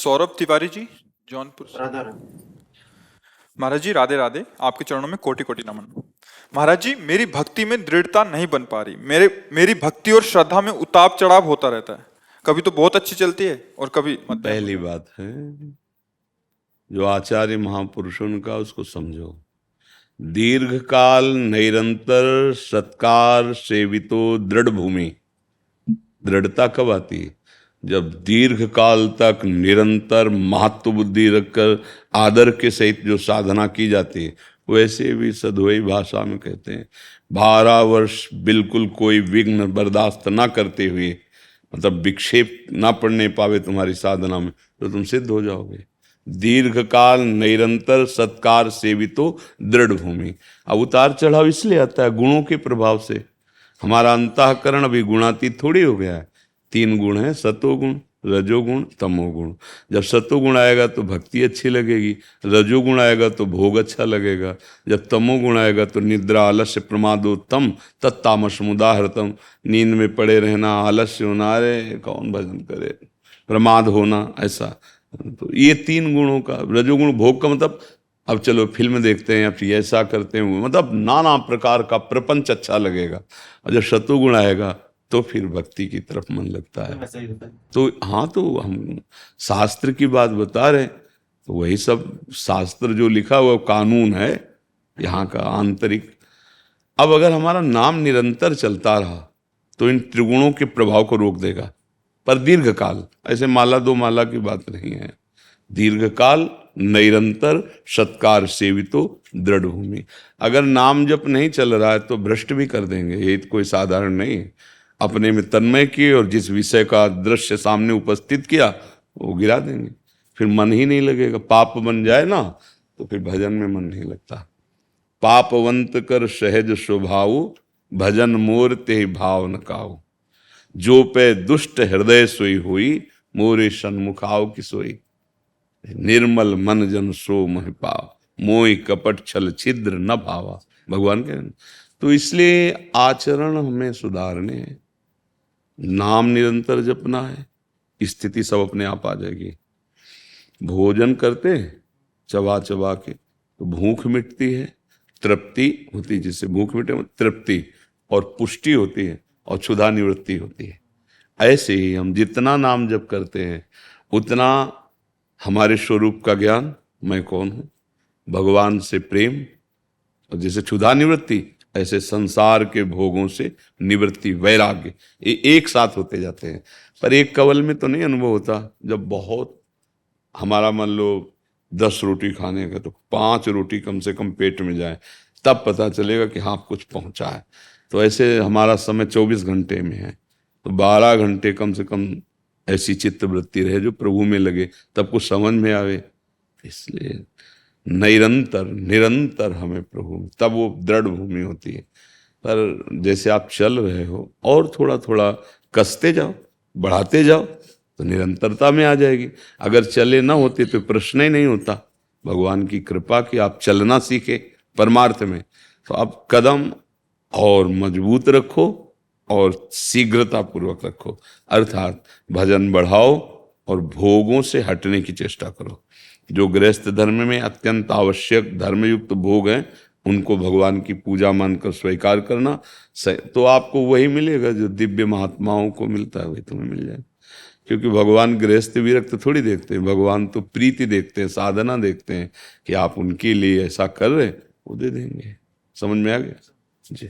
सौरभ तिवारी जी, जौनपुर से। राधा राधा। महाराज जी राधे राधे, आपके चरणों में कोटि कोटि नमन। महाराज जी, मेरी भक्ति में दृढ़ता नहीं बन पा रही। मेरी भक्ति और श्रद्धा में उतार चढ़ाव होता रहता है। कभी तो बहुत अच्छी चलती है और कभी मध्यम। पहली बात है, जो आचार्य महापुरुषों का उसको समझो। दीर्घ काल निरंतर सत्कार सेवितो दृढ़ भूमि। दृढ़ता कब आती है? जब दीर्घ काल तक निरंतर महत्व बुद्धि रखकर आदर के सहित जो साधना की जाती है, वैसे भी सधोई भाषा में कहते हैं 12 वर्ष बिल्कुल कोई विघ्न बर्दाश्त ना करते हुए, मतलब विक्षेप ना पड़ने पावे तुम्हारी साधना में, तो तुम सिद्ध हो जाओगे। दीर्घ काल निरंतर सत्कार सेवितो दृढ़ भूमि। अब उतार चढ़ाव इसलिए आता है गुणों के प्रभाव से। हमारा अंतःकरण अभी गुणातीत थोड़ी हो गया है। 3 गुण है, सतोगुण, रजोगुण, तमोगुण। जब सतोगुण आएगा तो भक्ति अच्छी लगेगी, रजोगुण आएगा तो भोग अच्छा लगेगा, जब तमोगुण आएगा तो निद्रा आलस्य प्रमादोत्तम तत्तामस मुदाहृतम। नींद में पड़े रहना, आलस्य होना, अरे कौन भजन करे, प्रमाद होना, ऐसा। तो ये 3 गुणों का, रजोगुण भोग का मतलब अब चलो फिल्म देखते हैं या फिर ऐसा करते हैं, मतलब नाना प्रकार का प्रपंच अच्छा लगेगा। और जब शत्रुगुण आएगा तो फिर भक्ति की तरफ मन लगता है। ऐसा ही होता है। तो हाँ, तो हम शास्त्र की बात बता रहे, तो वही सब शास्त्र जो लिखा हुआ कानून है यहाँ का आंतरिक। अब अगर हमारा नाम निरंतर चलता रहा तो इन त्रिगुणों के प्रभाव को रोक देगा, पर दीर्घ काल, ऐसे माला 2 माला की बात नहीं है। दीर्घ काल निरंतर सत्कार सेवितो दृढ़ भूमि। अगर नाम जप नहीं चल रहा है तो भ्रष्ट भी कर देंगे, ये कोई साधारण नहीं है। अपने में तन्मय किए और जिस विषय का दृश्य सामने उपस्थित किया वो गिरा देंगे, फिर मन ही नहीं लगेगा। पाप बन जाए ना तो फिर भजन में मन नहीं लगता। पापवंत कर सहज स्वभाव, भजन मोर ते भाव न काऊ। जो पे दुष्ट हृदय सोई हुई, मोरे सन्मुख आओ की सोई। निर्मल मन जन सो मोहि पाव, मोहि कपट छल छिद्र न भावा। भगवान के। तो इसलिए आचरण हमें सुधारने हैं, नाम निरंतर जपना है, स्थिति सब अपने आप आ जाएगी। भोजन करते हैं चबा चबा के तो भूख मिटती है, तृप्ति होती है, जिससे भूख मिटे तृप्ति और पुष्टि होती है और क्षुधा निवृत्ति होती है। ऐसे ही हम जितना नाम जप करते हैं उतना हमारे स्वरूप का ज्ञान, मैं कौन हूँ, भगवान से प्रेम, और जैसे क्षुधा निवृत्ति ऐसे संसार के भोगों से निवृत्ति, वैराग्य, ये एक साथ होते जाते हैं। पर एक कवल में तो नहीं अनुभव होता। जब बहुत हमारा मान लो 10 रोटी खाने का, तो 5 रोटी कम से कम पेट में जाए, तब पता चलेगा कि हाँ कुछ पहुंचा है। तो ऐसे हमारा समय 24 घंटे में है, तो 12 घंटे कम से कम ऐसी चित्तवृत्ति रहे जो प्रभु में लगे, तब कुछ समझ में आवे। इसलिए निरंतर निरंतर हमें प्रभु, तब वो दृढ़ भूमि होती है। पर जैसे आप चल रहे हो और थोड़ा थोड़ा कसते जाओ, बढ़ाते जाओ, तो निरंतरता में आ जाएगी। अगर चले ना होते तो प्रश्न ही नहीं होता। भगवान की कृपा कि आप चलना सीखे परमार्थ में, तो आप कदम और मजबूत रखो और शीघ्रता पूर्वक रखो, अर्थात भजन बढ़ाओ और भोगों से हटने की चेष्टा करो। जो गृहस्थ धर्म में अत्यंत आवश्यक धर्मयुक्त भोग हैं उनको भगवान की पूजा मानकर स्वीकार करना, तो आपको वही मिलेगा जो दिव्य महात्माओं को मिलता है, वही तुम्हें मिल जाए। क्योंकि भगवान गृहस्थ विरक्त थोड़ी देखते हैं, भगवान तो प्रीति देखते हैं, साधना देखते हैं कि आप उनके लिए ऐसा कर रहे, वो दे देंगे। समझ में आ गया जी।